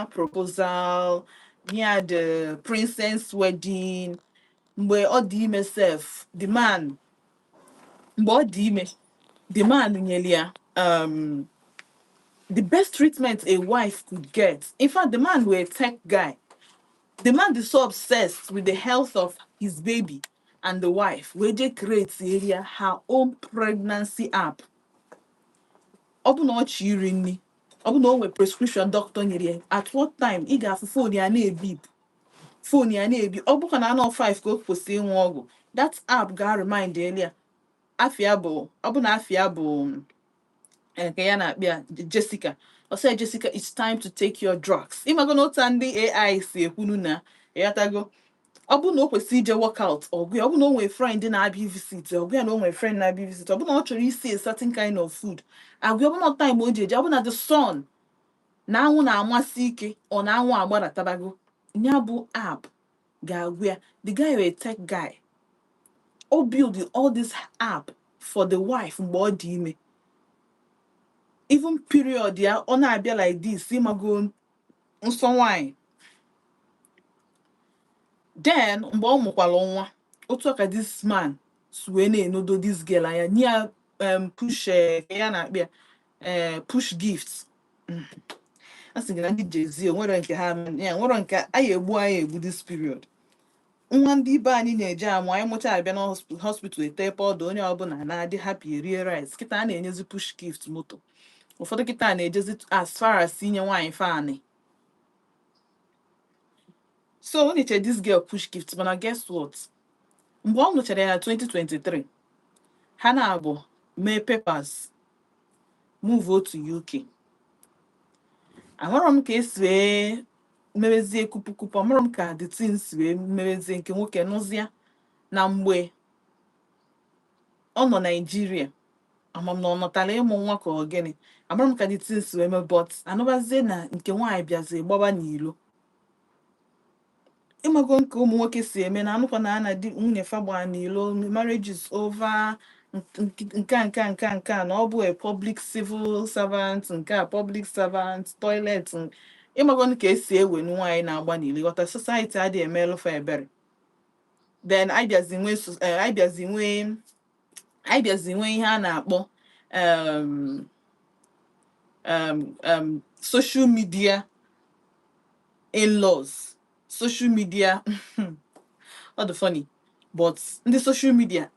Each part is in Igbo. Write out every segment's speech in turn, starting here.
proposal, near the princess wedding, where all the myself, the man, but the man nearly the best treatment a wife could get. In fact, the man were a tech guy. The man is so obsessed with the health of his baby and the wife, where they create area her own pregnancy app. Open not cheering me. Open no prescription doctor nyere. At what time he got phone ya na beep. Phone ya na beep. Open can no 5 go for saying one. That app got remind earlier. Afiabo. Open afiabo. Jessica. I said, Jessica, it's time to take your drugs. Ima go not the AI say hununa. Go. Obu no kwesi je workout or we obu no we friend na be visit or we no we friend na be visit obu no actually see a certain kind of food and we obu no time oje obu na the sun na anwụ na amasị ike or na anwụ agbara tabago nya bụ app ga where the guy a tech guy all build all this app for the wife mgbe ọ dị ime even period ya ọ na-abịa like this imago nsọ nwanyị. Then mgbe ọ mụkwara nwa otu aka this man wee na-enodo this girl anya near push ya na-akpịa push gifts. A sị gị na ndị Jidesie nwere nke ha nwere nke anyị egbu this period. Nwa ndị ibe anyị na-eje amụ anyị mụcha abịa na hospital etepe ọdụ onye ọbụla na-adị happy erie rice kịta a na-enyezi push gift moto. Ụfọdụ kịta na-ejezi as far as inye nwaanyị fanị. So when this girl push gift, but guess what? Mgbe ọ nụchara ya 2023, ha na-abụ mee papers move to UK. Amara m ka esi wee mewezie kupu amara m ka the things wee mewezie nke nwoke nụzia na mgbe ọ nọ Nigeria amam na ọ nọtara ịmụ nwa ka ọ gịnị amara m ka the things wee mee but anụbazie na nke nwaanyị bịazi gbaba n'ilo. Ịmago nke ụmụ nwoke si eme na anụkwa na ana di nwunye fa gbaa n'ilo marriage is over nke na ọ bụ a public civil servant nke a public servant toilet ịmago ka esi ewe nwaanyị na-agba n'ilo ghọta society adịghị emelụ fa ebere. Then I bịazi nwee ihe a na-akpọ social media in-laws. Social media not funny but the social media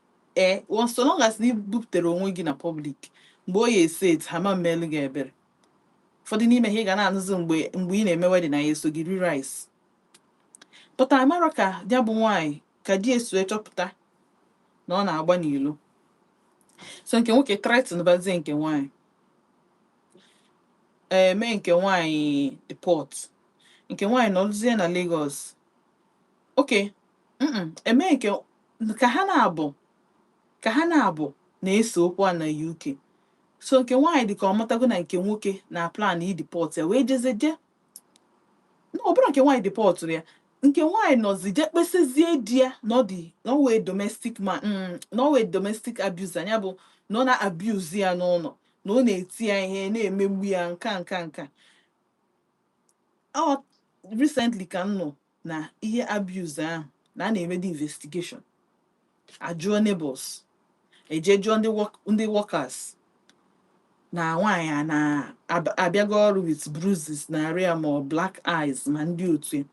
once so long as you buputere onwe gị na public mgbe o ya ese it ha ma mmelu gị ebere ụfọdụ n'ime ha ị ga na-anụzi mgbe ị na-eme wedding na ya eso gị ri rice but amara ka ya bụ nwaanyị ka di eso chọpụta na ọ na-agba n'ilo so nke nwoke threaten bazie nke nwaanyị mee nke nwaanyị deport nke nwaanyị nọzie na Lagos. Okay, eme nke ka ha na-abụ na-eso okwu a na UK. So nke nwaanyị dị ka ọ matago na nke nwoke na plan deport ya wee jezeje na ọ bụrụ nke nwaanyị deport ya nke nwaanyị nọzi je kpesezie di ya no way domestic man no way domestic abuse anya bụ na ọ na-abuse ya n'ụlọ na ọ na-eti ya ihe na-emegbu ya nka recently ka nọ na ihe abuse ahụ na a na-eme the investigation ajụọ neighbors ejejuọ ndị workers na nwaanyị na-abịago ọrụ with bruises na area ma black eyes ma ndị otu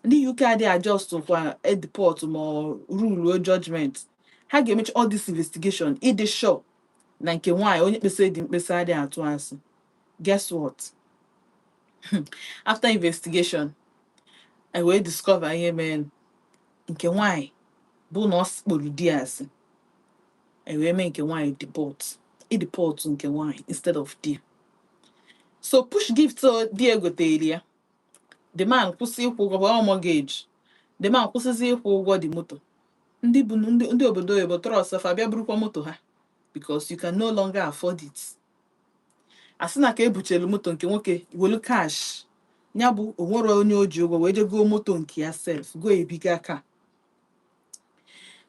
ndị UK adị adjust kwa deport ma rule judgment ha ga-emechi all this investigation ịdị sure na nke nwaanyị onye kpesa dị mkpesa adị atụ asị. Guess what? After investigation I will discover ihe mere nke nwaanyị bụ na ọ kpọrọ di asị wee mee nke nwaanyị deport nke nwaanyị instead of di. So push gift di egotere ya the man kwụsị ịkwụ ụgwọ mortgage the man kwụsịzi ịkwụ ụgwọ dị moto ndị obodo oyibo trọst fa bịa burukwa moto ha because you can no longer afford it. Asị na ka ebuchelu moto nke nwoke welu cash nya bụ onwere onye o ji ụgwọ wee je goo moto nke ya self go ebiga aka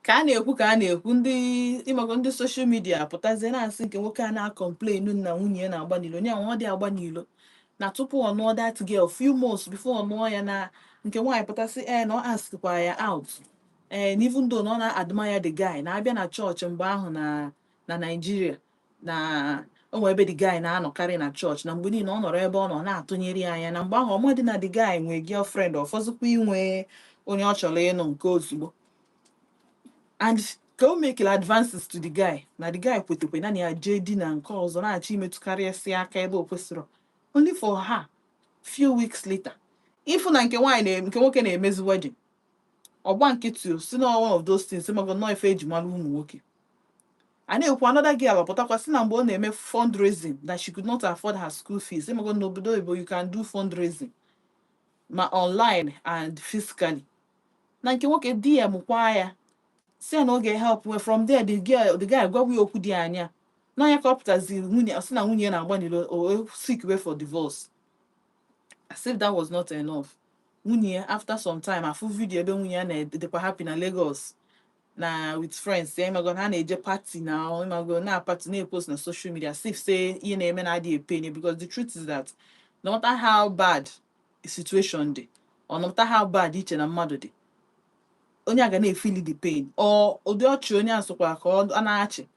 ka a na-ekwu ndị ịmago ndị social media pụtazie na-asị nke nwoke a na-complain na nwunye ya na-agba n'ilo onye ahụ ọ dị agba n'ilo na tupu ọ nụọ that girl few months before ọ nụọ ya, na nke nwaanyị pụtasị na ọ askwa ya out, and even though na ọ na-admire the guy, na-abịa na chọọchị mgbe ahụ na Nigeria, na onwe ebe the guy na-anọkarị na chọọchị, na mgbe niile ọ nọrọ ebe ọ nọ na-atụnyere ya anya, na mgbe ahụ ọmadị na the guy nwee girlfriend, ọfọzụkwa inwe onye ọ chọrọ ịnụ nke ozugbo. And ka o mekele advances to the guy, na the guy kwetekwe na ya jee di na nke ọzọ, na-achọ imetụkarịasị aka ebe o kwesịrọ, only for her few weeks later ifu na nke nwoke na-emezi wedding, ọgba nkịtị si na one of those things mago nọ ife eji mara ụmụ nwoke. A na-ekwu another girl apụtakwa si na mgbe ọ na-eme fundraising that she could not afford her school fees, mago n'obodo oyibo you can do fundraising ma online and physically, na nke nwoke DM kwa ya si na oge help we from there. The guy gwawa okwu dị anya na ya kọpụtazi nwunye, si na nwunye na-agbanilo o seek way for divorce. As if that was not enough, nwunye after some time afụ video ebe nwunye ya na-edekwa happy na Lagos na with friends, ịmago ha na-eje party na ịmago na party na-epost na social media as if say ihe na-eme na adịghị pain, because the truth is that no matter how bad the situation dị, or no matter how bad iche na mmadụ dị, onye a ga na-efili the pain. Ọ ụdị ọchị onye asụkwa ka ọ na-achị,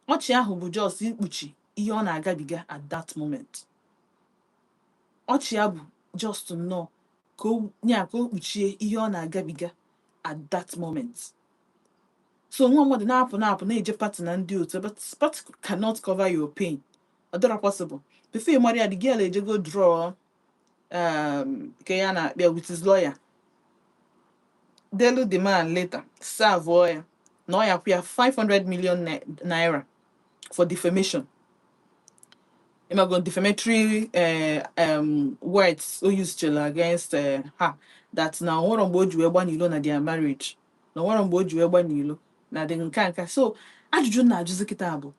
ọchị ahụ bụ just ikpuchi ihe ọ na-agabiga at that moment. Ọchị ya bụ just nnọọ ka o kpuchie ihe ọ na-agabiga at that moment. So nwa mmadụ na-apụ na-eje party na ndị otu, but party cannot cover your pain. Ọ dịrọ possible. Before Maria the girl ejego draw ke ya na-akpịa with his lawyer, delu the man later serve ya na ọ ya kwụ ya 500 million naira for defamation. Imago defamatory words o used against her, that na nwere mgbe o ji wee gbanilo na their marriage, na nwere mgbe o ji wee gbanilo na dị nka. So ajụjụ na-ajụzi kịta bụ,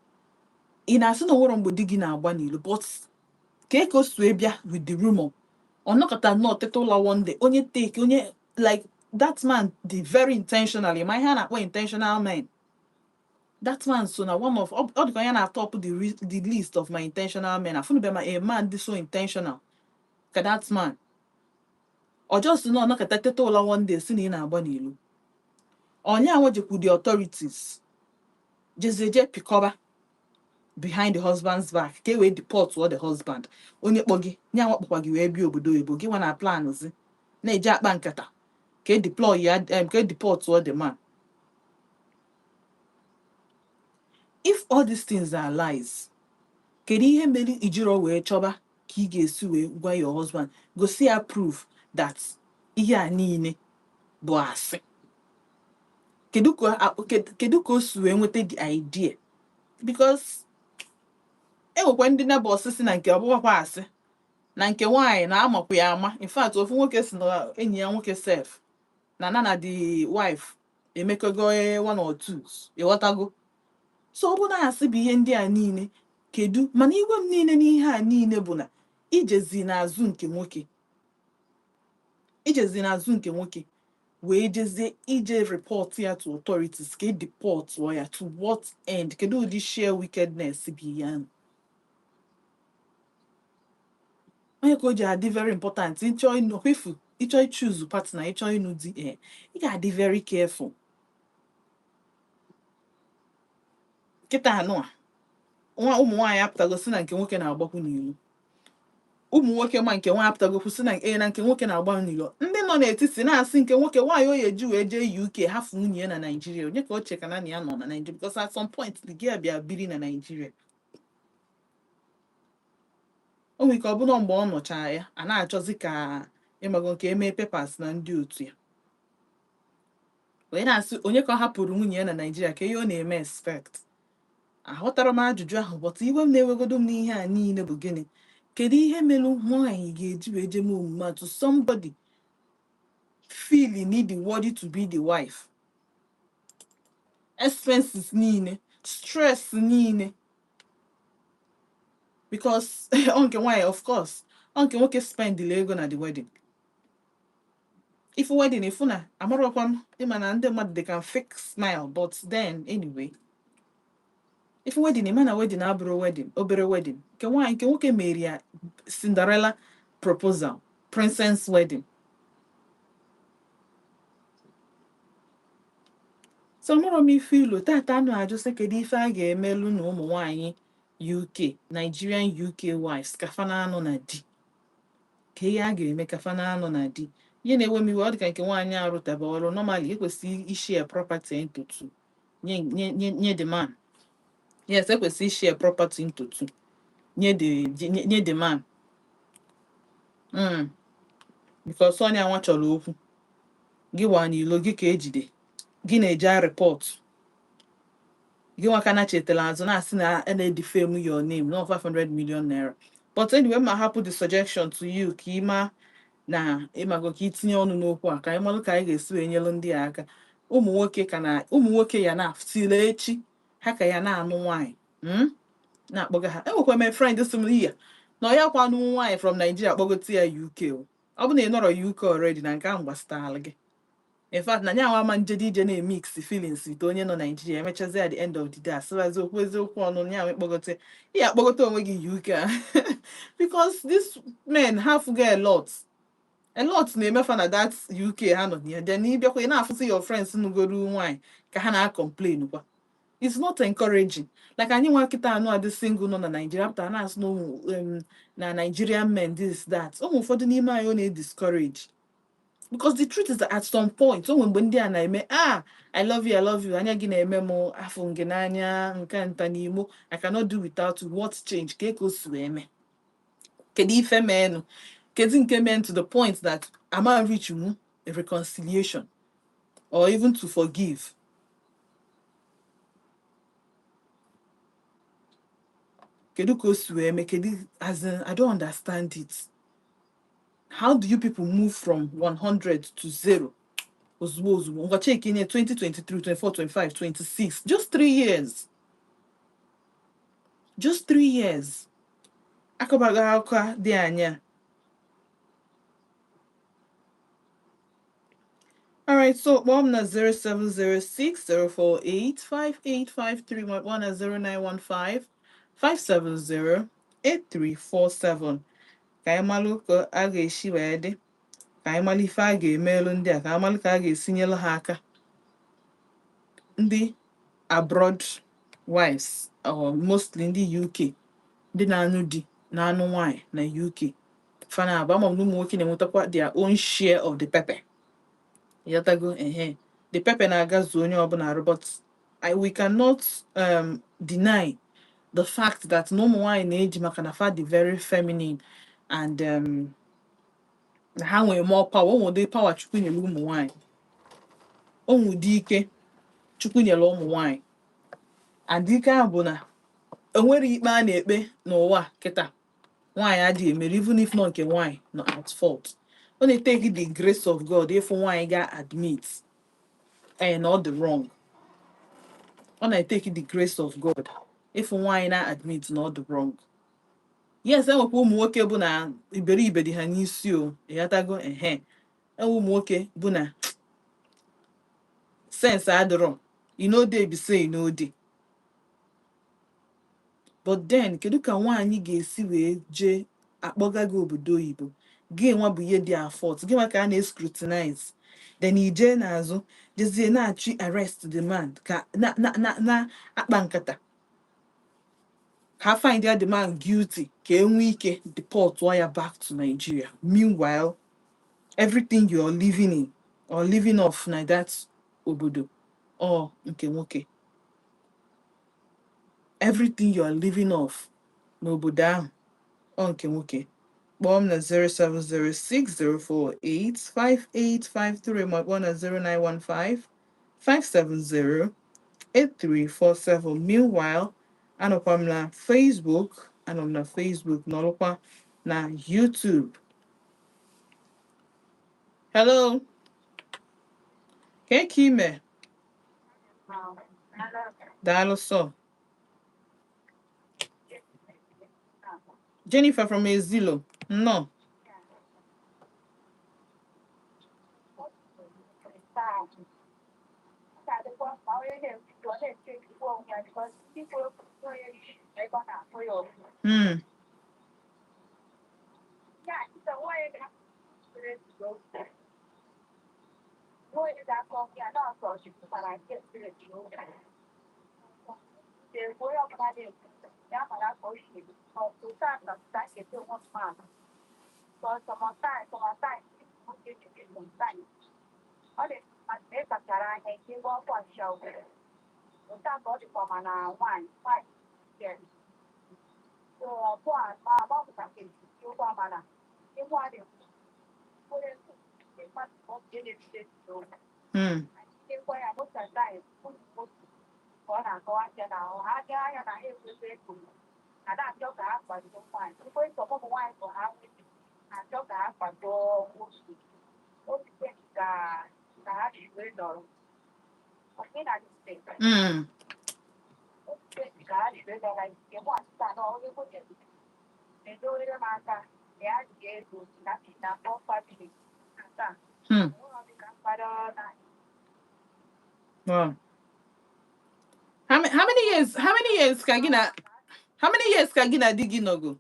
ị na-asị na nwere mgbe di gị na-agbanilo, but ka o si wee bịa with the rumor, ọ nọkọta nnọọ teta ụlọ one day, onye like that man dị very intentionally, ma ihe a na-akpọ intentional men. That man so na one of all the guy na top the list of my intentional men. I feel be a man this so intentional. Ka that man. Or just no ka tete ụlọ one day si na ị na-agba n'ilu. Onye a nwejekwu the authorities. Jezeje pikoba behind the husband's back. Ke we deport to the husband. Onye kpogi, nya wakpokwa gi we bi obodo oyibo. Gi wana plan ozi. Na eje akpa nkata. Ke deploy ya ke deport to the man. If all these things are lies, kedu ihe mere ijiro wee chọba ka ị ga-esi wee gwa your husband, gosi ya proof that ihe a niile bụ asị? Kedu ka o si wee nweta the idea? Because enwekwa ndị na boss si na nke ọbụkwa asị, na nke nwaanyị na-amakwa ya ama. In fact, ofu nwoke si na enyi ya nwoke self na the wife emekogo one or two, ịghọtago. So ọ bụ na asị bụ ihe ndị a niile, kedu mana igwe m niile n'ihe a niile bụ na ijezi n'azụ nke nwoke wee jezie ije report ya to authorities, ka deport ya to what end? Kedu ụdị share wickedness bụ ya? Onye ka o ji adị very important, ịchọ choose partner, ịchọ ịnụ di, ị ga-adị very careful. Kịta anụ a ụmụ nwaanyị apụtagosi na nke nwoke na-agbakwu n'ilu, ụmụ nwoke ma nke nwaanyị apụtagokwu si na nke nwoke na-agba n'ilu. Ndị nọ n'etiti na-asị nke nwoke nwaanyị oyi eji wee jee UK hafụ nwunye na Nigeria. Onye ka o cheka na ya nọ na Nigeria? Because at some point the girl bịa biri na Nigeria. O nwere ike ọ bụrụ mgbe ọ nọchara ya, a na-achọzi ka ịmago nke eme papers na ndị otu ya. Onye na-asị onye ka ọ hapụrụ nwunye ya na Nigeria, ka ihe ọ na-eme expect? Aghọtara m ajụjụ ahụ, but iwe m na-ewegodo m n'ihe a niile bụ gịnị? Kedu ihe mere nwaanyị ga-eji wee jem omume to somebody feeling the worthy to be the wife? Expenses niile, stress niile, because nke nwaanyị, of course, nke nwoke spend the ego na the wedding. If wedding, if na amarokwa m, ịma na ndị mmadụ they can fake smile, but then anyway, If wedding, man a wedding, abro wedding, obere wedding. Nke nwoke mere ya Cinderella proposal, princess wedding. So mụrụ m ife ilu tata anụ ajụ sị kedu ife a ga-emelu na ụmụ nwanyị UK, Nigerian UK wives kafa na-anụ na di. Ka ihe a ga-eme kafa na-anụ na di. Ihe na-ewe m iwe ọ dị ka nke nwaanyị arụtaba ọrụ normally ekwesịghị ishare property into two. Nye the man. Yes, ekwesịghị share property into two. Nye the man. Because onye anwa chọrọ okwu. Gị wa n'ilo gị ka ejide. Gị na-eje report. Gị nwa kana chetela azụ na-asị na na-defame your name, no 500 million naira. But anyway, ma hapụ the suggestion to you ka ịma na ịmago ka itinye ọnụ n'okwu a ka anyị malụ ka anyị ga-esi wee nyelu ndị a aka. Ụmụ nwoke ya na-afụtile echi ha ka ya na-anụ nwaanyị na-akpọga ha. Enwekwa m friend sị m iya na ọ ya kwa anụ nwaanyị from Nigeria akpọgote ya UK o. Ọ bụ na ị nọrọ UK already na nke ahụ gbasatara gị. In fact, na nyawa ma njedi ije na-emix feelings with onye nọ Nigeria emechazi at the end of the day asịwazi okwu eziokwu ọnụ nyawa kpọgote ihe akpọgote onwe gị UK because these men have get a lot na-emefa na that UK ha nọ ya then ịbịakwa ị na-afụsị your friends nụgoru nwaanyị ka ha na-complain kwa. It's not encouraging. Like anyị nwa kịta anụ adị single nọ na Nigeria pụtara na-asị na Nigerian men this that ụmụ ụfọdụ n'ime anyị ọ na-discourage. Because the truth is that at some point, mgbe ndị a na-eme, I love you, anya gị na-eme m afọ nge n'anya nke nta n'imo, I cannot do without you, what change, ka eko si eme. Kedu ife meenụ? Kedu nke men to the point that ama reach a reconciliation or even to forgive. Kedu ka o si eme? Kedu, as in, I don't understand it. How do you people move from 100 to 0? Ozugbo check in 2023, 24, 25, 26. Just 3 years. Just 3 years. Akabaga aka dị anya. Alright, so mom na 0706 048 5853 one na 0915 570 8347. Ka anyị malụ ka a ga-esi wee dị. Ka anyị malụ ife a ga-emelu ndị a. Ka anyị malụ ka a ga-esinyelu ha aka. Ndị abroad wives or mostly ndị UK. Ndị na-anụ di na-anụ nwaanyị na UK. Fana aba ma ụmụ nwoke na-enwetakwa their own share of the pepper. Yatago the pepper na-agazu onye ọbụla arụ, but we cannot deny the fact that no ụmụ nwaanyị na-eji maka na fa dị very feminine and na ha nwere more power. O nwere power Chukwu nyere ụmụ nwaanyị. O nwere ike Chukwu nyere ụmụ nwaanyị. And ike ahụ bụ na enwere ikpe a na-ekpe n'ụwa kịta nwaanyị adịghị emere, even if not nke nwaanyị no at fault. Ọ na-take the grace of God if nwaanyị ga-admit not the wrong. Ọ na-take the grace of God if nwaanyị na-admit not the wrong. Yes, enwekwa ụmụ nwoke bụ na iberibe dị ha n'isi o. Ịghọtago enwe ụmụ nwoke bụ na sense adịrọ. You know they be say you know they. But then kedu ka nwaanyị ga-esi wee jee akpọga gị obodo oyibo gị nwa bụ ihe dị afọt gị nwa ka a na-escrutinize then ije n'azụ jezie na-achị arrest the man ka na akpa nkata ha find the man guilty ka enwe ike deport ya back to Nigeria. Meanwhile, everything you are living in or living off na that obodo or nke nwoke, everything you are living off n'obodo ahụ or nke nwoke. Bomb na 0706 048 5853 ma ọ na 0915 570 8347. Meanwhile, anọkwa m na Facebook, nọrọkwa na YouTube. Hello. Ke ime? Daalụ sọ. Jennifer from Ezilo. No. Wow. How many years? How many years Kagina? How many years Kagina digi no go?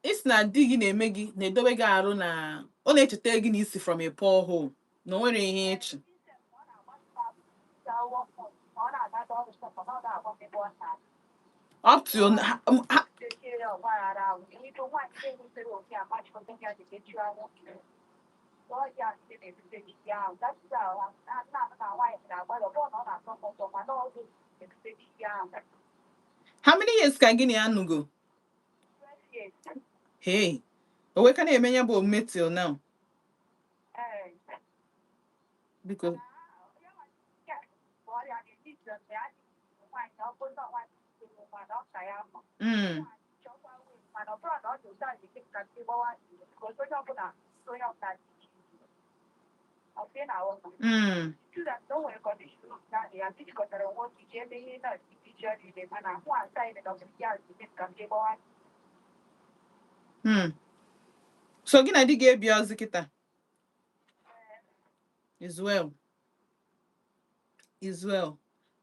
It's not digging a meggy, ne dobe garo na only to taking is from a poor hole. No one in it. Up to how many years Kagini anugo? Hey, we can even about metal now. Because so gina di ge bia zikita is well.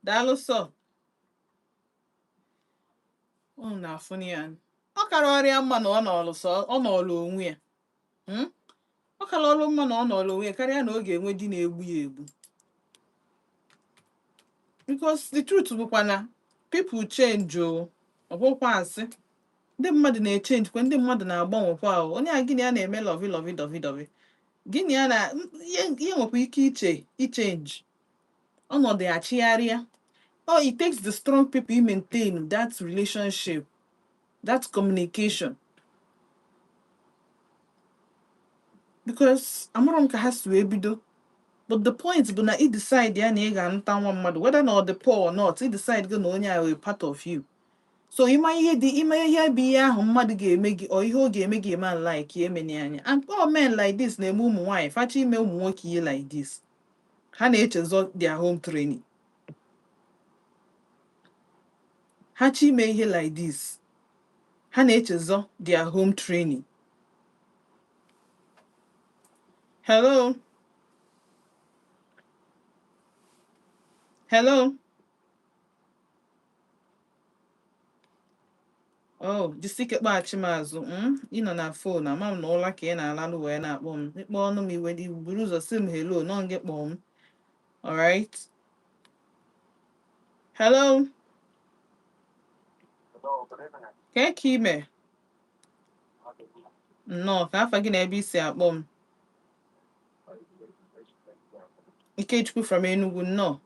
Dalo so. Oh na funny an. O kara ọrịa mma na ọ nọọlụ so ọ nọọlụ onwe ya. Ọ kara ọrụ mma na ọ nọọlụ onwe ya karịa na ọ ga-enwe di na-egbu ya egbu. Because the truth bụkwa na people change o. Ọ bụkwa asị. Ndị mmadụ na-echange kwa ndị mmadụ na-agbanwekwa ahụ. Onye a gịnị a na-eme lovi. Gịnị a na ihe nwekwa ike ichange. Ọnọdụ achịgharịa. Oh, it takes the strong people to maintain that relationship, that communication. Because Amoronka has to ebido. But the point is that he decide whether or not the poor or not, he decide go only a part of you. So you might hear be mmadụ ga-eme gị or ihe ọ ga-eme gị man like anya. And all men like this na-eme ụmụ nwaanyị fachi ime ụmụ nwoke ihe like this. Ha na-echezọ their home training. Ha chi ime ihe like this. Ha na-echezọ their home training. Hello? Oh, Jidesie kpaghachi m azụ. Ị nọ na phone, ama m na ụla ka ị na-alalụ wee na-akpọ m. Ịkpọ ọnụ m iwe dị buru ụzọ sị m hello, nọ gị kpọọ m. All right. Hello? Ka ime? Nnọọ, ka afa gị na ebe isi akpọ m. Ikechukwu from Enugu, nnọọ.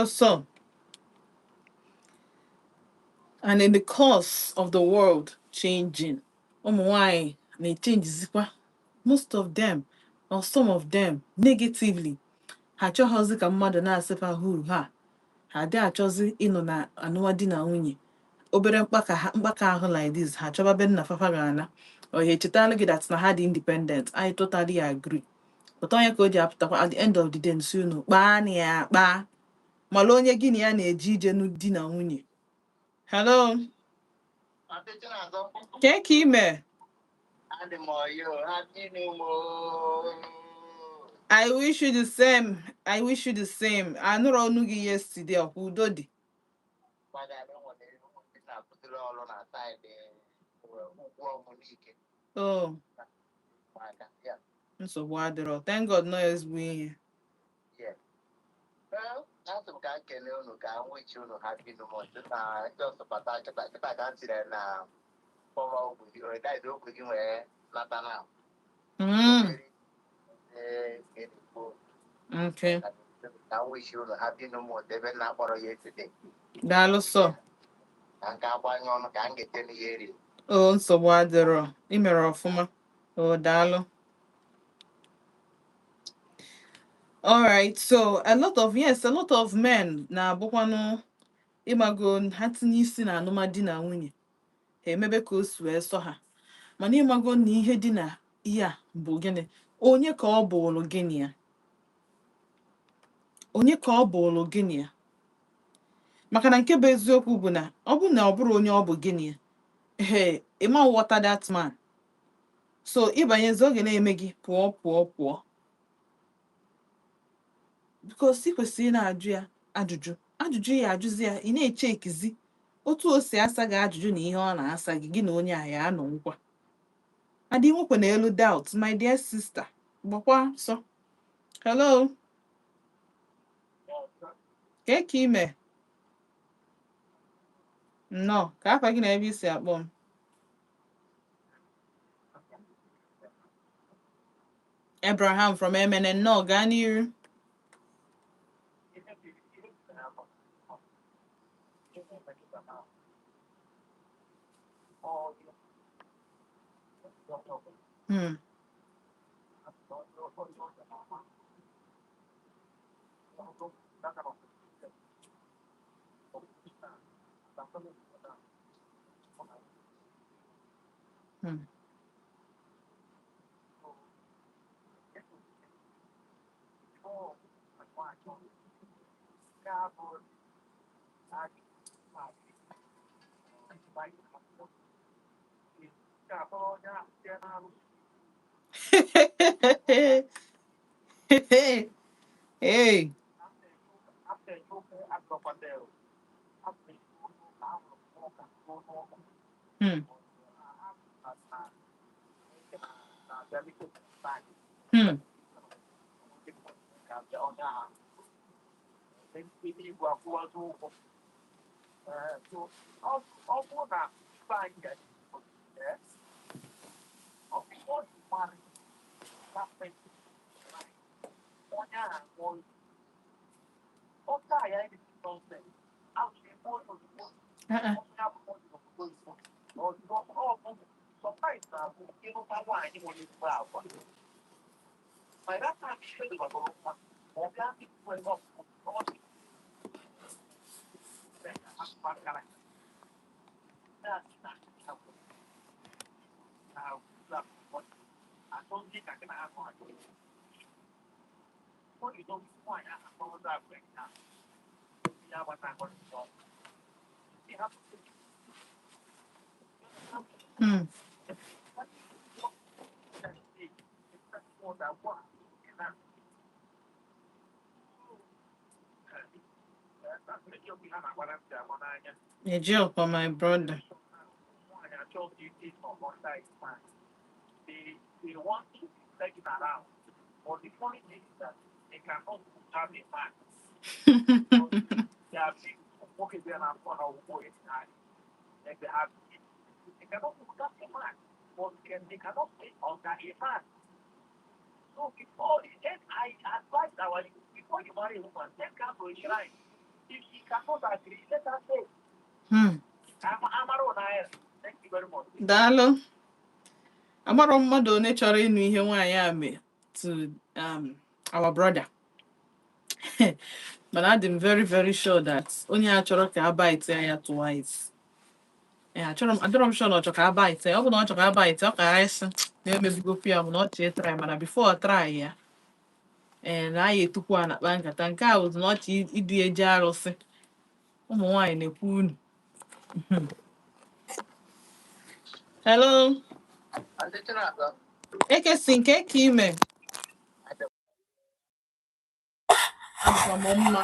So, and in the course of the world changing, why they change most of them or some of them negatively. Ha chọghọzi ka mmadụ na-asịfa huru ha dị achọzi ịnọ na anụwa di na nwunye obere mkpaka ahụ like this ha chọba be nna fafa ga-ana ohe chetala gị that na ha dị independent. I totally agree. But onye ka o ji apụtakwa at the end of the day nsi unu kpaa na ya akpa mala onye gị na ya na-eje ije di na nwunye. Hello, ke ka ime? I wish you the same. I wish you the same. Anụrụ ọnụ gị yesterday ọkwa udo dị. Oh, nsogbu adịrọ. Thank God no ezigbo ihe. Okay. Daalụ sọ. Oh, nsogbu adịrọ. I mere ọfụma. Oh, daalụ. All right, so a lot of men na-abụkwanụ ịmago ha tinye isi na alụmdi na nwunye ha emebe ka o si wee sọ ha, mana ịmago na ihe dị na ihe a bụ gịnị? Onye ka ọ bụrụ gịnị ya? Onye ka ọ bụrụ gịnị ya? Maka na nke bụ eziokwu bụ na ọ bụrụ onye ọ bụ gịnị ya, ịma nghọta that man. So ịbanyezi oge na-eme gị pụọ because ị kwesịrị na-ajụ ya ajụjụ ya ajụzi ya ị na-eche ekizi otu o si asa gị ajụjụ na ihe ọ na-asa gị na onye a ya anọ nkwa adị nwekwe na elu doubt. My dear sister, gbakwa so. Hello, ka ime? No, ka afa gị na ebe isi akpọ m. Abraham from MNN. No, gaa n'iru. Hey. A joke for my brother. Daalụ. Agbara mmadụ onye chọrọ ịnụ ihe nwaanyị a mee to our brother. But I'm very, very sure that onye a chọrọ ka bite ya twice. Adọrọ m sure na ọ chọrọ ka bite. Ọ bụ na ọ chọrọ ka bite, ọ ka isi na-emebigo film na ọ chọrọ try mana before ọ try ya. Na ya etukwu a na-akpa nkata nke a bụ na ọ chọrọ ịdị eje arụsị. Ụmụ nwaanyị na-ekwu unu. Hello. Ekesi nke ka ime. Abụkwa m mma.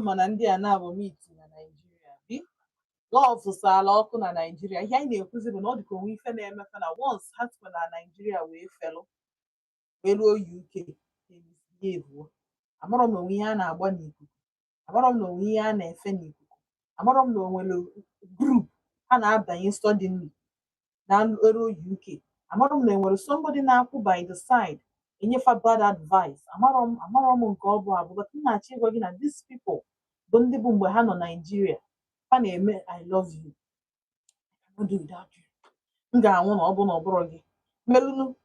mana ndị a na-abụ miti na Naịjirịa bi lọvụ sala ọkụ na Naịjirịa. Ihe anyị na-ekwuzi bụ na ọ dịka onwe ife na-emefe na once ha sikwa na Naịjirịa wee felụ wee ruo UK ya ebuo. Amarọ m na onwe ihe a na-agba n'ikuku, amarọ m na onwe ihe a na-efe n'ikuku, amarọ m na onwere grup ha na-abanye suddenly na ruo UK. Amarọ m na enwere somebody na-akwụ by the side enyefa bad advice. Amarọ m nke ọ bụ abụ, but m na-achọ ịgwa gị na these people bụ ndị bụ mgbe ha nọ Naịjirịa ha na-eme I love you, I cannot do without you, m ga-anwụ na ọ bụ na ọ bụrụ gị melụnụ.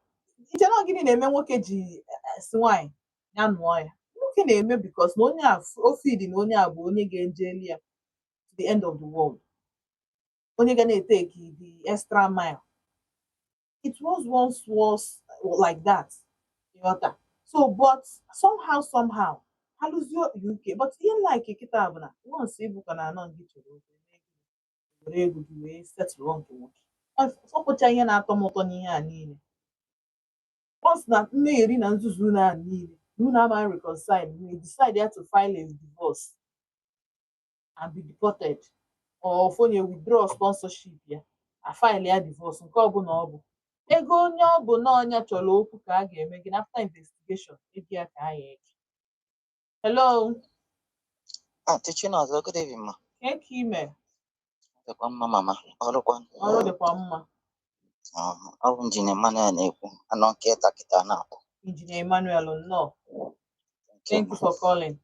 Iche na gịnị na-eme nwoke ji si nwaanyị ya nụọ ya? Nwoke na-eme because na onye a ofidi na onye a bụ onye ga-eje eli ya to the end of the world, onye ga na-eteki the extra mile. It was like that. So but somehow ha lụzie UK. But ihe like kịta bụ na once ịbụkwa na anọ gị chọrọ okwu were ego gị wee setụlụ nke nwoke. Ọpụcha ihe na-atọ m ụtọ n'ihe a niile once na mmegheri na nzuzu na niile na unu ama reconcile, we decide to file a divorce and be deported, or onye withdraw sponsorship ya a file ya divorce, nke ọbụla ọ bụ ego onye ọ bụ na ọnya chọrọ okwu ka a ga-eme gị after investigation ego ya ka a ya eji. Hello. Teaching us, good evening, ma. Ka ime Mama, ọrụ dịkwa mma. Ọ bụ Injinia Emmanuel na-ekwu, anọ nke takịta na-akpọ. Injinia Emmanuel, nnọọ. Thank you for calling.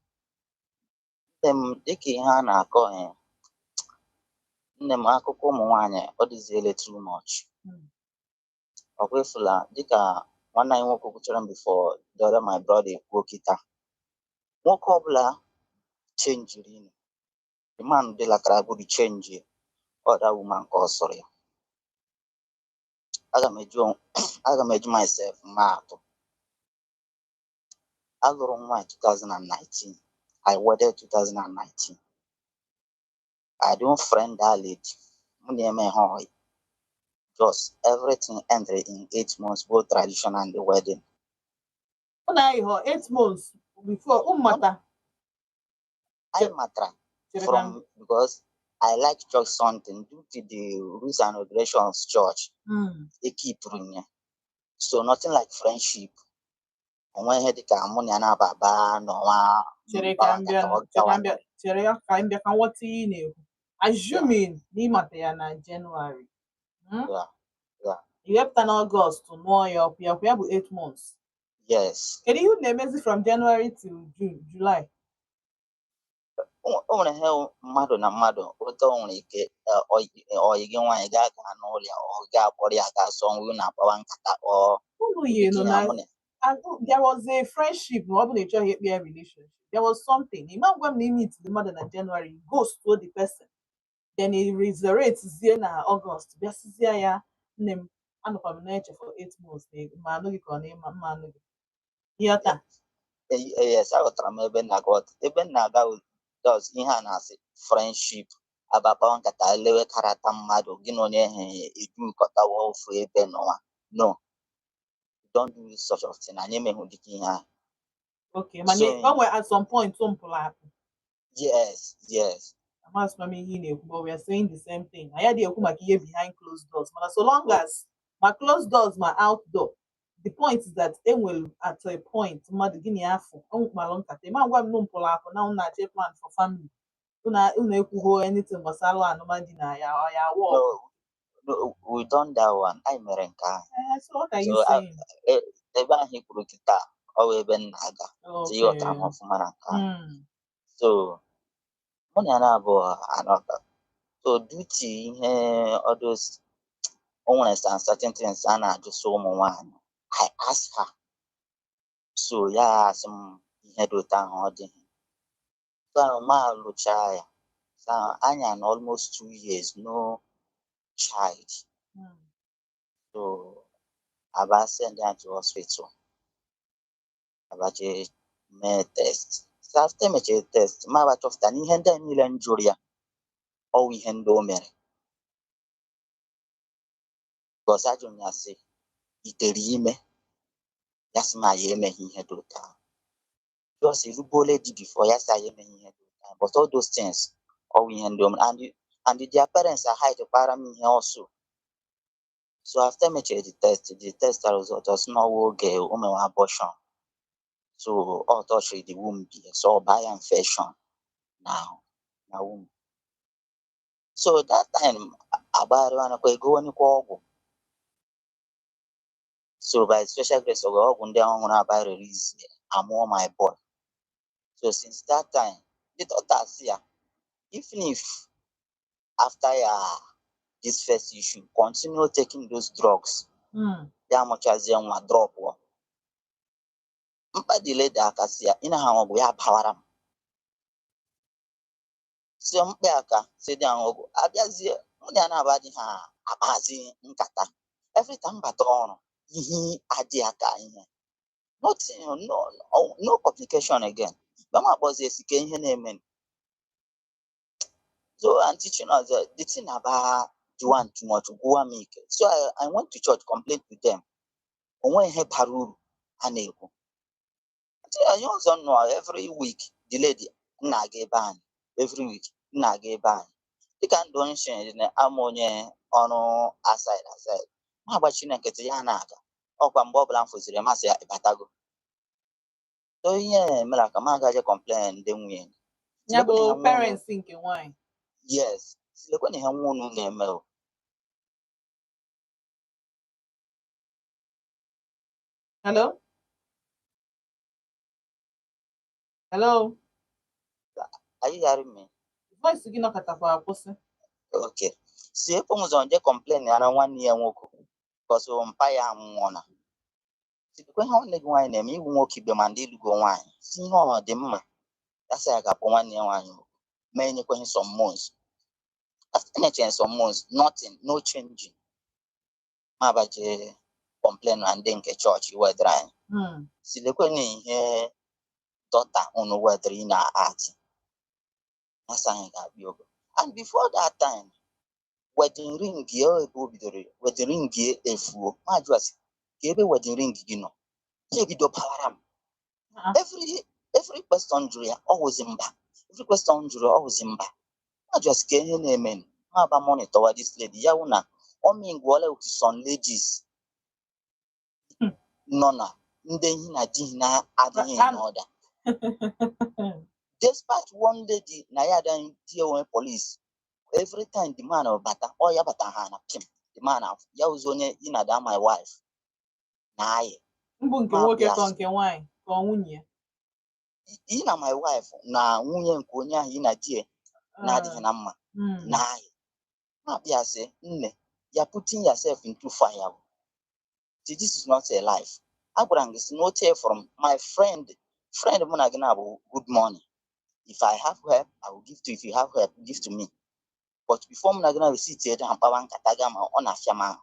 Nne m dịka ihe a na-akọ nne m akụkọ ụmụ nwaanyị ọ dịziele too much. Ọ kwefula dịka nwanne anyị nwoke kwuchara m before the other my brother ekwuo kịta. Nwoke ọbụla chenjiri the man dị lakara bụrụ chenji other woman ka ọ sọrọ ya. Aga m eju myself ma atụ. Alụrụ nwaanyị 2019. I wedded 2019. I don't friend that lady. Just everything ended in 8 months, both tradition and the wedding. 8 months before Ummata. I matter from because I like church something due to the rules and regulations church. They keep running. So nothing like friendship. Onwe ihe dịka mụ na ya na-ababa n'ọnwa. Chere ka mbịa ka nghọta ihe na-ekwu. Assuming na ịmata ya na January. You wepụta na August nụọ ya ọkụ ya bụ 8 months. Yes. Kedu ihe na-emezi from January to July? O nwere ihe mmadụ na mmadụ ụtọ nwere ike ọyị gị nwaanyị ga-aga n'ụlọ ya ọ ga-akpọrọ ya gaa sọ nri na akpawa nkata there was a friendship ọ bụ na ị chọghị ịkpa ya relationship. There was something. Ịma ngwa m na ime the mmadụ na January ghost to the person, then he resurrectzie na August bịasịzie ya nne m anọkwa m na-eche for 8 months ma anụghị ka ọ na-ịma mma anụghị ịghọta. Yes, aghọtara m ebe na-aga does ihe a na-asị friendship abakpawa nkata elewe karata mmadụ gị na onye ejikọtawa ofu ebe n'ụwa. No, don't do such of thing. Anyị emeghụ dịka ihe ahụ. Okay, mana o nwere at some point mpụrụ apụ. Yes. Amasị m ihe ị na-ekwu, but we are saying the same thing. Anyị adịghị ekwu maka ihe behind closed doors, mana so long as ma closed doors ma outdoor, the point is that enwere at a point mmadụ gịnị afọ ọnwụkmalụ nkata ịma ngwa m mpụrụ apụ na ụnụ na-achọ plan for family ụnụ ekwughị anything gbasara anụmanụ dị na ya ọ ya wọk. No, we done that one. I mere nke ahụ. So what are you So saying? ebe ahụ kwuru kịta ọ bụ ebe m na-aga. So ịghọtara m ọfụma na nke ahụ. So mụ na ya na-abụọ anọta. So duty ihe all those o nwere some certain things a na-ajụ so ụmụ nwaanyị. I ask her. So ya asị m ihe dị otu ahụ ọ dị. So ma lụchaa ya. So anya na almost 2 years no child. So aba send her to hospital. Abaje mee test. So after mechara test, ma aba chọpụta na ihe ndị a niile m jụrụ ya ọwụ ihe ndị o mere. Because ajụrụ m ya sị, ị tere ime? Ya sị ma ya emeghị ihe dị otu ahụ. Just erugole di before ya sị ya emeghị ihe dị otu ahụ. But all those things ọwụ ihe ndị o mere. And their parents are hide kpara m ihe also. So after mechara the test result was not oge o mewe abortion. So ọ touched the womb there. So ọ baa ya infection now na womb. So that time agbagharịwa nakwa ego onykwa ọgwụ. So by special grace of God, ọgwụ ndị ahụ hụrụ aba release amụọ my boy. So since that time, the doctor say, even if after this first issue, continue taking those drugs, ya much as ya nwa drop ọ. Mkpa delay da aka si ya, ina ha ọgwụ ya bawara m. So mkpa aka si dị ahụ ọgwụ, abịazie mụ na ya na-abadị ha akpazi nkata. Every time bata ọrụ, ihe adị aka ihe. Nothing, no complication again. Mama was a sick in name. So I'm teaching us the thing about you want too much to go and make it. So I went to church, complained with them. When he paru anego. I also know every week the lady nage ban. Every week nage ban. They can't donation in ammonia on aside. Ma bachina kete ya naga. Okwa mbobla mfuzi remasi ya ibatago. So yeah, me like ma gaje complain dem win. Nyabo parents thinking why? Yes. Silekwa ni ha nwonu na-eme o. Hello? Hello? Are you hearing me? Voice gị nọkọtakwa akwụsị. Okay. Si epo ụzọ nje complain ya na nwanne ya nwoke. Because mpa ya nwụọ na. Silekwa ha nwanne gị nwaanyị na-eme iwu nwoke ibe ma ndị ilugo nwaanyị. Si ihe ọ dị mma. Ya sị ya ga-akpọ nwanne ya nwaanyị. Ma enyekweghị some months. After nyechara some months, nothing, no changing. Ma baje complain na ndị nke chọọchị wedara anyị. Silekwa na ihe dọta unu wedara ị na-ati. And before that time, wedding ring wedding ring efuo. Majuasi, kebe wedding ring gino. Kebido pawaram. Every question jury always in back. Every question jury always in back. Majuasi kenye nemen. Maba monitor this lady. Yauna. Omi ngwale with some ladies. Nona. Ndehi na di na adhi in order. Despite one lady na ya dan deal police. Every time the man of bata, oh ya bata hana pim. The man of ya uzonye ina da my wife. Na ye. Mbunke woke konke wine, konwunye. Ina my wife na nwunye nke onye ahụ ina die na adịghị na mma. Na ye. Ma bịa sị nne, you're putting yourself into fire. See, this is not a life. Agwara is not here from my friend. Friend mụ na gị na-abụ good morning. If I have help, I will give to you. If you have help, give to me. But before I'm not gonna receive it, I'm power katagama on a fiama.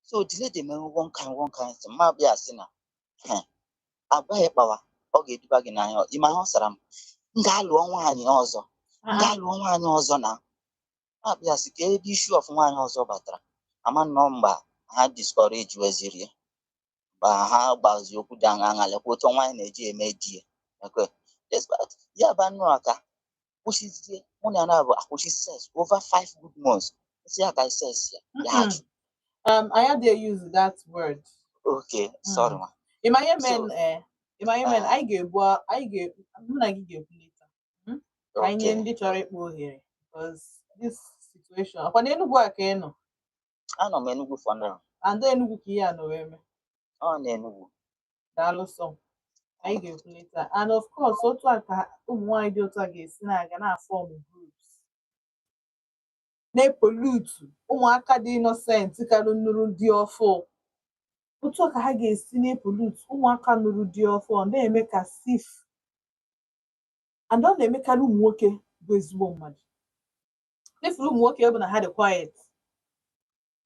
So delay the man one kind, ma be a sinner. I buy a power, okay, the bag in my house. Ngalu one also. Ngalu one also now. I be a sick issue of one also batra. A man number had discouraged Waziri. But how about you put down a put on wine a GMA? Okay, yes, but yeah, but no, which is the which says over 5 good months. See how I says yeah. I had to use that word. Okay, sorry, man. In my man, I get I'm gonna give you later. I need the chore here because this situation. Upon any work, Anọ m Enugu for now. And Enugu ka ihe a nọ wee mee. Ọ na Enugu. Daalụ sọ. Anyị ga-ekwulita. And of course, otu a ka ụmụ nwaanyị dị otu a ga-esi na-aga na-afọm groups. Na-epolutu ụmụaka dị innocent karụ nnụrụ dị ọfụ. Otu a ka ha ga-esi na-epolutu ụmụaka nụrụ dị ọfụ na-eme ka sif. And ọ na-emekarị ụmụ nwoke bụ ezigbo mmadụ. Ifuru ụmụ nwoke bụ na ha dị quiet.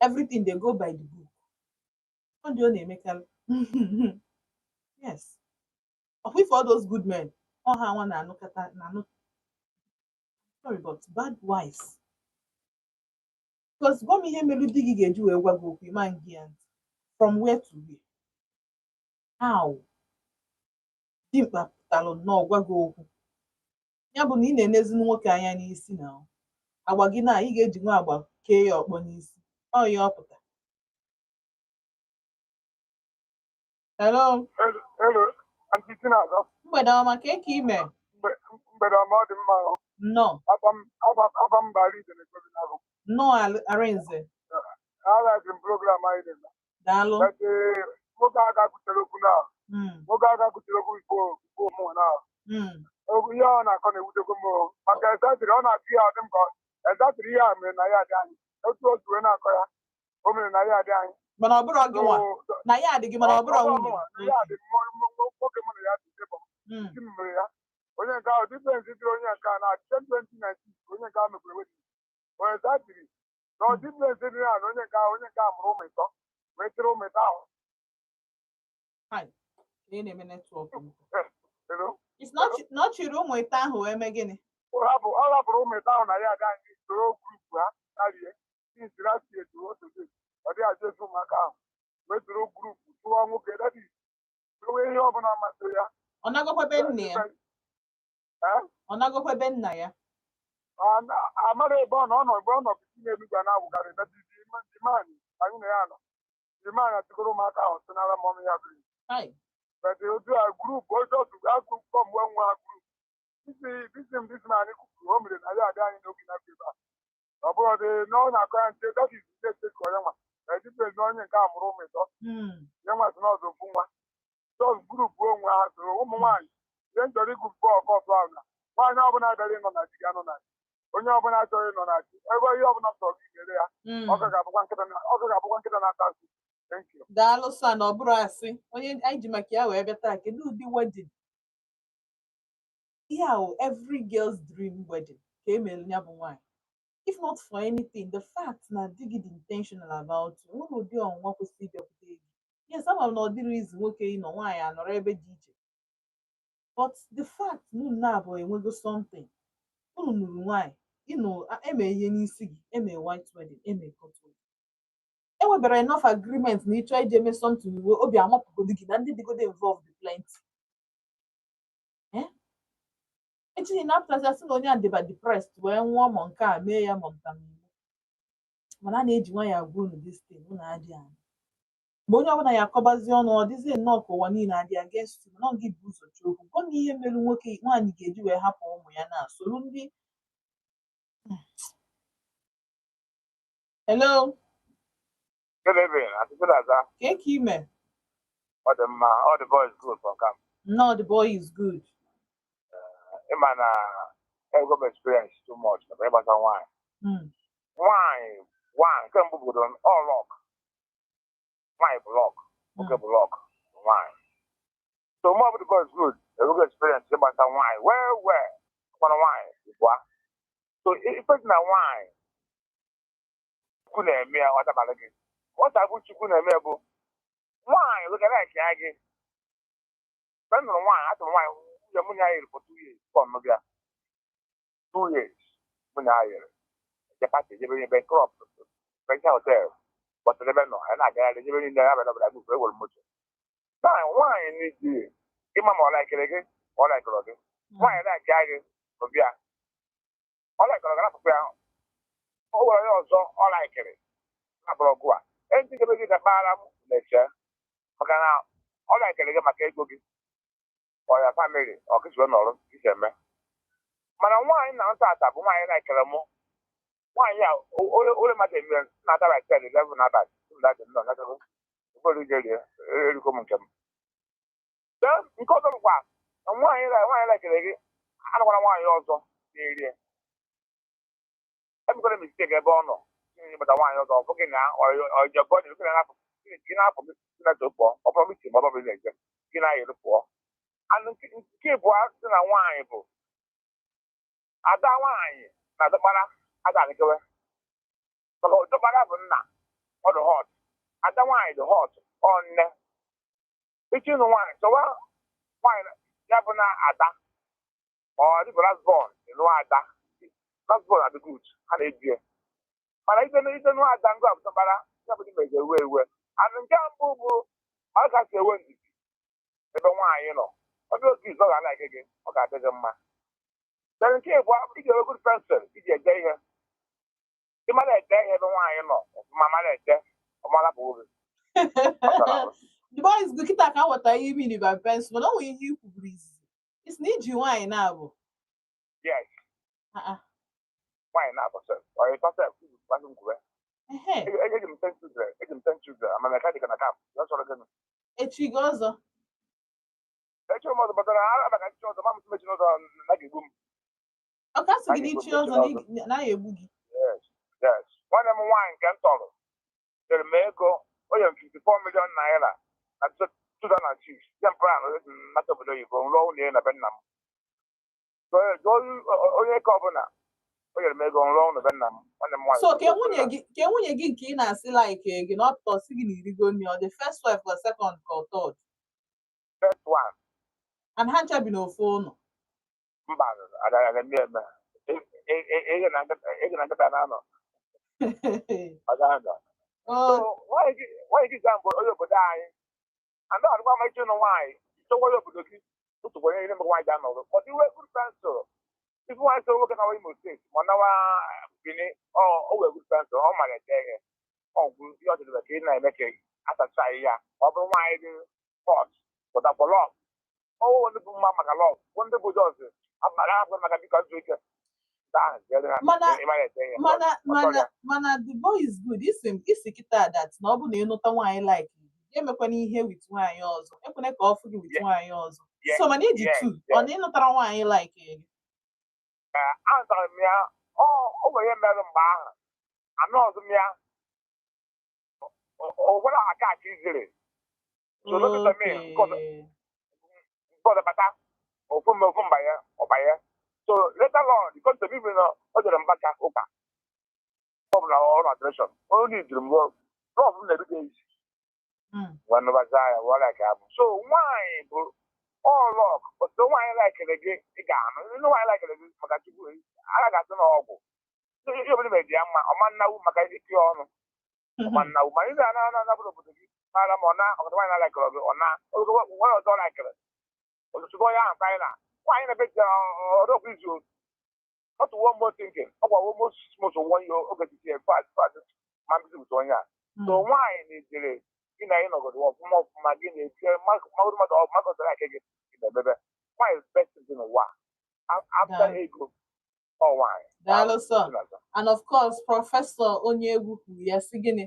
Everything they go by the book. Ọ dị ọ na-emekarị. Yes. Of if all those good men, all ha nwa na-anụkọta na-anụ. Sorry, but bad wives. Because gwa m ihe mere di gị ga-eji wee gwa gị okwu ịma gị ya ntị. From where to where? How? Dimkpa pụtalụ nnọọ gwa gị okwu. Ya bụ na ị na-enezi nwoke anya n'isi na agwa gị na ị ga-eji nwa agba kee ya ọkpọ n'isi. Ọ ya ọ pụta. Hello. Hello. Auntie Tinazo. Mgbede ọma ka eke ime. Mgbede ọma ọ dị mma. Nnọọ. Aba m bara ide na-ekwebi n'ahụ. Nnọọ Arinze. Alaghị m program anyị dị na. Daalụ. Nwoke a ga-agụtere okwu na. Nwoke a ga-agụtere okwu igbo ụmụ na. Ihe ọ na-akọ na-ewutekwa m maka ezatiri ọ na-akụ ya ọdị m ka ezatiri ihe a mere na ya adị anyị. Otu otu wee na-akọ ya o mere na ya adị anyị. Mana ọ bụrụ gị nwa na ya adịghị mana ọ bụrụ nwunye ya adị nwoke mụ na ya dị ebe m mere ya onye nke ahụ difensi dịrị onye nke a na 2019 onye nke ahụ mepere wedi onye zatiri na ọ difensi dị ya na onye nke a mụrụ ụmụ ịtọ wee tiri ụmụ ịtọ ahụ na ọ chịrị ụmụ ịtọ ahụ wee mee gịnị ọ hapụrụ ụmụ ịtọ ahụ na ya aga anyị soro grupu ha karie tinsiri asị etu osote ọ dị ajụ ezu ụmụaka ahụ wetụrụ grupu tụwa nwoke dadi onwe ihe ọbụla masịrị ya ọ nagokwebe nna ya ọ nagokwebe nna ya amara ebe ọ nọ ebe ọ nọ tinye enugwu na-awụgarị dimani anyị na ya nọ dimani atụgoro ụmụaka ahụ tụnara mọmụ ya biri bete otu a grupu otu akụkọ mgbe nwa ha grupu disman kwuru o mere na ya adị anyị n'oge na ebe a ọ bụrụ dị na ọ na-akọ ya nche dadi ise ka onye nwa edipezi onye nke a mụrụ ụmụ ịtọ ya nmasị na ọzọ bụ nwa jọs grupu onwe ha soro ụmụ nwaanyị ihe nchọrọ igrupu ọkọtụ ahụ na nwaanyị ọbụla bịara ịnọ na di ga-anọ na di onye ọbụla chọrọ ịnọ na di ebe ihe ọbụla chọrọ ikere ya ọ ga-abụkwa nkịta na-ata asị. Daalụ sa na ọ bụrụ asị onye anyị ji maka ya wee bịa taa kedu ụdị wedin ihe ahụ every girl's dream wedding ka e mere ya bụ nwaanyị if not for anything the fact na di gị dị intentional about you nwere ụdị ọnwụnwa kwesịrị ịbịakwute gị yes ama m na ọ dịrị izu nwoke ịnọ nwaanyị anọrọ ebe dị iche but the fact na unu na-abụọ enwego something unu nụrụ nwaanyị ịnụ eme ihe n'isi gị eme white wedding eme court wedding enwebere enough agreement na ịchọ ije eme something iwe obi amapụgodo gị na ndị dịgodo involved plenty echi na-apụtasị asị na onye a dịba depressed wee nwụọ ma nke a mee ya ma nka n'iwu mana a na-eji nwa ya agwa unu destin unu adị anya mgbe onye ọbụla ya akọbazi ọnụ ọ dịzie nnọọ ka ụwa niile adị against you mana ọ gị bụ ụzọ chukwu gwa m ihe mere nwoke nwaanyị ga-eji wee hapụ ụmụ ya na-asoro ndị hello ka eke ime Ọ dị mma all the boys good for camp. No, the boy is good. Ịma na ego m experience too much na ịgbasa nwaanyị nwaanyị nke mbụ bụrụ all rock nwaanyị bụ rock nwoke bụ rock nwaanyị so more of the boys good ego experience ịgbasa nwaanyị well kwana nwaanyị ịbụa so ifesi na nwaanyị chukwu na-eme ya ọ dabara gị ọta bụ chukwu na-eme bụ nwaanyị wegara eke ya gị mgbe m nụrụ nwaanyị atụrụ nwaanyị nwunye mụ na ya yiri for 2 years fọm bịa 2 years mụ na ya yiri jepati ejebe nye benkrọp bencha hotel bọtara ebe nọ ya na-agagharị ejebe niile ya bịara ọbụla gbufe ewere moto nwaanyị n'iji ịma ma ọ laikere gị ma ọ laikere gị nwaanyị na-aga gị ọbịa ọ laikere gị n'akụkụ ahụ o were onye ọzọ ọ laikere na-abụrụ ọgụ a ezi gebe gị na-akpara m na-eche maka na ọ laikere gị maka ego gị ọya famili ọkụchiwe nọrọ isi eme mana nwaanyị na ntata bụ nwaanyị laikere mụ Why, yeah, all my millions, not that I said 11 others. That's not a very good common. Then, because of what? And why like it? I don't want to also. I'm going to mistake a bono. But I want you to forget now, or your body looking up. You know, for me, not to pour, or probably to mother village. You know, you're poor. And keep what in a wine. I don't want you. Now, the matter, I got to go. So, the matter or the hot. I don't want the hot on which you know why. So, why? Yabana Ada or the last born, you know, Ada. Last born are the good. And it's dear. But I don't know I don't go up somebody. Somebody make a way where. And then Jambu, I can't say when they don't want, you know. I don't see so I like again. Okay, I don't mind. Then, okay, what is a good person? Is a day here? The mother day, I don't want, you know. Mamma, there. Mala boy. The boy is good. Kita can what I mean by pencil. No, we you breeze. It's need you wine now. Yes. Why not? Or you thought that I'm going Eh. I get him 10 children. I get him 10 children. I'm a mechanic and a camp. That's what I'm going to do. It's Chigozo. That's your mother, but I'm not sure the mom to mention on like a boom. Okay, so you need chills on now you boogie. Yes, yes. One of them wine can tell. The Meko, oh, you 54 million naira. That's 2002. Then, not over there, you go low near the Benham. So, only governor. Oh, you're Meko loan the Benham. So, can you get in and say, like, you not tossing or the first wife or second or third? First one. And Hancha be no phone. So why is that for all of dying? And not what makes you know why. So what you do to go in why down over. But you were good pencil. If you want to look at our mistakes, one hour Guinea or good pencil, all my day. Oh, you are to the kid and make it as a try, yeah. Over why pot, but up a lot. Oh, the mama galop, wonderful doses. I'm not going to become drinker. Mana, the boy is good. Isi kita that na ọ bụ na ịnụta nwaanyị like ya emekwana ihe with nwaanyị ọzọ ekwene ka ọ fụ gị with nwaanyị ọzọ so mana iji two ọ na ịnụtara nwaanyị like gị antara m ya o nwere ihe mere mgbe ahụ anụ ọzọ m ya o nwere aka aka izere so bata ofu mba ya ọba ya so later on the concept even o jere mbaka ụka ọ bụ na ọrụ administration only jiri m lọv m na-ebido isi nwanne baza ya wara ka abụ so nwaanyị bụ ọlọk otu nwaanyị laikere gị ị ga-anụ ndị nwaanyị laikere gị maka chukwu aga ga-atụ na ọgwụ ihe obodo meji ya mma ọma nnawu maka ike ọnụ ọma nnawu ma ndị na-anabụrụ obodo gị mara ma ọ na ọgọdọ nwaanyị na-laikere gị ọ na nwere ọzọ laikere ozugbo ya ahụ anyị na nwaanyị na-ebeji ọdọkwu izu not one more thinking almost 1 year oge titi fast ma mbizi ụtọ onye a so nwaanyị na-ejere gị na ị nọgọdụ ọfụma gị na-eche mmadụ ọzara ake gị na-emebe nwaanyị best dị n'ụwa after ego ọ nwaanyị daalụ sọ and of course prọfesọ onye egwu kwuru ya si gịnị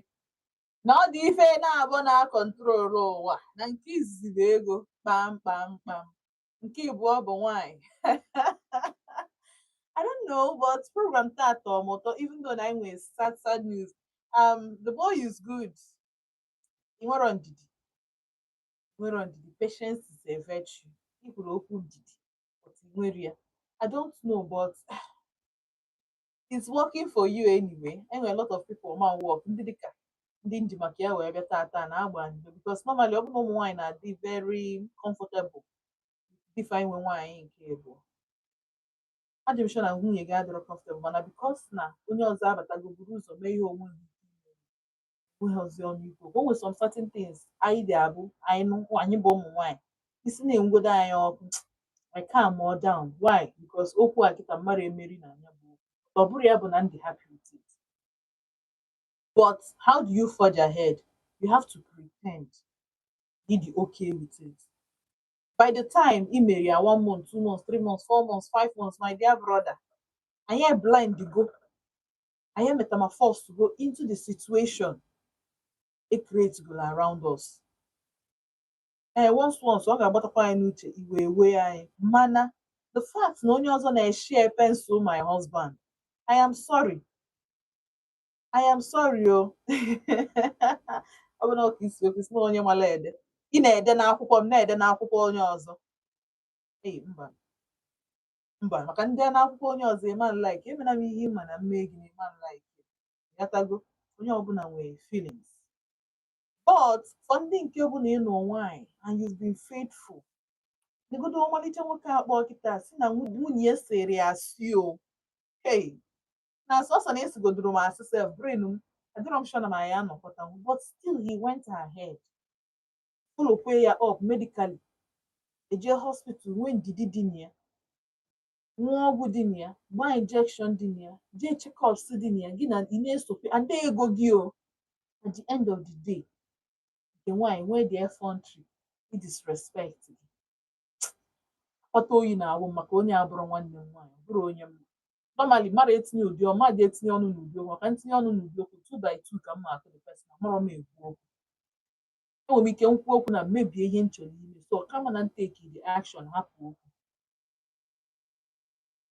na ọ dị ife na-abụ na kọntrolu ụwa na nke izizi bụ ego kpam nke ịbụọ bụ nwaanyị I don't know, but program that even though I was sad news. The boy is good. He went on did. Patience is a virtue. People open did. I don't know, but it's working for you anyway. Anyway, a lot of people man work. Because normally open wine are very comfortable. Define when wine cable. Adị m sure na nwunye gị adịrọ comfortable mana because na onye ọzọ abatago buru ụzọ mee ihe onwe nweghịzi ọnụ ikwu o nwere some certain things anyị dị abụ anyị bụ ụmụ nwaanyị isi na-enwegodo anyị ọkụ I calm more down why because okwu a kịta mmadụ emeri na anya bụ ọ bụrụ ya bụ na ndị happy with it but how do you forge ahead you have to pretend you okay with it. By the time he marry 1 month, 2 months, 3 months, 4 months, 5 months, my dear brother, and you're blind to go. I am metamorphosed to go into the situation it creates around us. Once ọ ga-agbatakwa anyị n'uche iwe ewe anyị mana the fact na onye ọzọ na-eshare pencil my husband, I am sorry. I am sorry o. Ọ bụ na ọka isi okwu si na onye mara ede ị na-ede n'akwụkwọ m na-ede n'akwụkwọ onye ọzọ. Mba mba, maka ndị a n'akwụkwọ onye ọzọ ịma like emena m ihe ịma na mme gị na ịma like yatago, onye ọbụla nwere feelings. But for ndị nke bụ na ịnụ nwaanyị and you've been faithful, negodo ọmalịcha nwoke akpọ kịta si na nwunye ya sere ya si o. Hey, na sọsọ na esigodoro m asị sef brain m adịrọ m sure na ma ya anọkọta but still he went ahead folokwe ya up medically, eje hospital nwee ndidi dị na ya, ṅụọ ọgwụ dị na ya, gbaa injection dị na ya, jee checkups dị na ya, gị na ị na-esofe and ego gị o. At the end of the day nke nwaanyị nwee the effrontery disrespect gị. Ọta oyi na-awụ maka onye abụrụ nwanne m nwaanyị bụrụ onye mma. Normally mmadụ etinye ụdị mmadụ etinye ọnụ n'ụdị okwu, ka ntinye ọnụ n'ụdị okwu 2 by 2 ka mma akụ the person amarọ m ekwu okwu. Enwere m ike nkwu okwu na mmebie ihe m chọrọ ime so kama na nteki the action hapụ okwu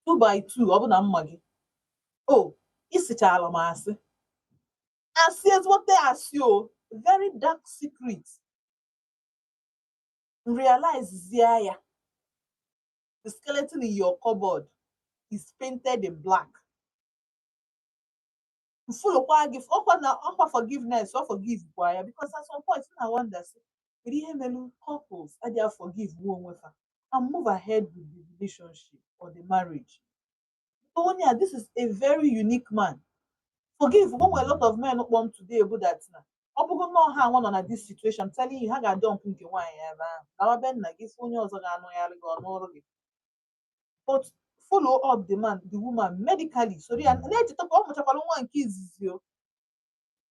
2 by 2 ọ bụ na mma gị o isichala m asị asị ezigbote asị o very dark secret realize zie ya the skeleton in your cupboard is painted in black. Folokwa gị ọkwa forgiveness or forgive kwa ya because at some point I wonder kedu ihe melu couples adịa forgive onwe fa and move ahead with the relationship or the marriage. So onye this is a very unique man. Forgive when a lot of men kpọm today bụ that na ọ bụgo nnọọ ha nọ na this situation telling you ha ga-adọmp nke nwaanyị ebe ahụ gawa be nna gị onye ọzọ ga-anụgharị gị ọnụọrụ gị. But follow up the woman medically so ya na-echeta ka ọ mụchakwara nwa nke izizi o.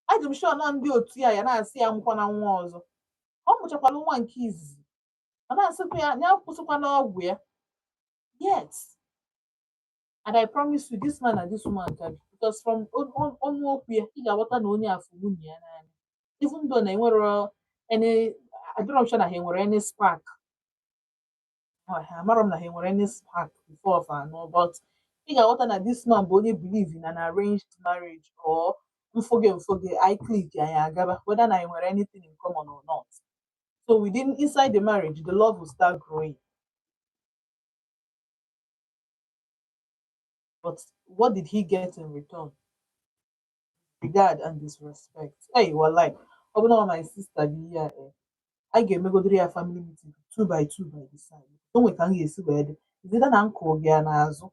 Adị m sure na ndị otu ya na-asị ya nkwa na nwa ọzọ. Ọ mụchakwara nwa nke izizi ọ na-asịkwa ya kwụsịkwa n'ọgwụ ya. Yes, and I promise you this man and this woman can because from ọnụ okwu ya ị ga-aghọta na onye afọ nwunye ya n'anya even though na enwere any adịrọ m sure na ha enwere any spark. Amarọ m na ha enwere any spark before of anọ but ị ga-aghọta na this man bụ onye believe in an arranged marriage or mfoge I click anyị agaba whether na enwere anything in common or not. So within inside the marriage the love will start growing. But what did he get in return? Regard and disrespect. Hey, well, like, open up my sister be here. I get me go to their family meeting 2 by 2 by the side. Don't we can get where is it an uncle Gianazo?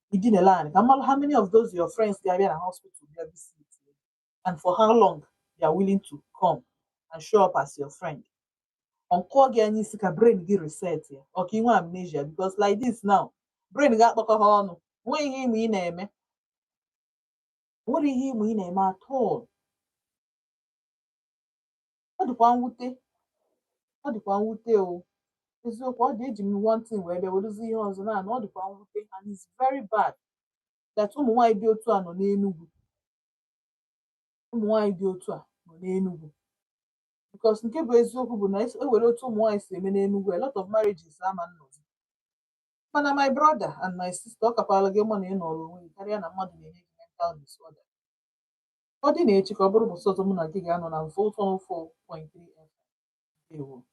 You didn't land. How many of those your friends get in a hospital visit? And for how long they are willing to come and show up as your friend? Uncle Gianisika brain get reset here. Okay, you want amnesia because like this now, brain got back on. When him in name, what did he mean name at all? Ọ dịkwa mwute o eziokwu ọ dị eji m one thing wee bịa wedozi ihe ọzọ na ọ dịkwa mwute and it's very bad that ụmụ nwaanyị dị otu a nọ n'Enugu because nke bụ eziokwu bụ na ewere otu ụmụ nwaanyị si eme n'Enugu a lot of marriages ama nnọzi mana my brother and my sister ọ kakwala gị mma na ị nọrọ onwe gị karịa na mmadụ na-enye gị mental disorder. Ọ dị na-echi ka ọ bụrụ ụbọchị ọzọ mụ na gị ga-anọ na 4.3 FM. Ewo.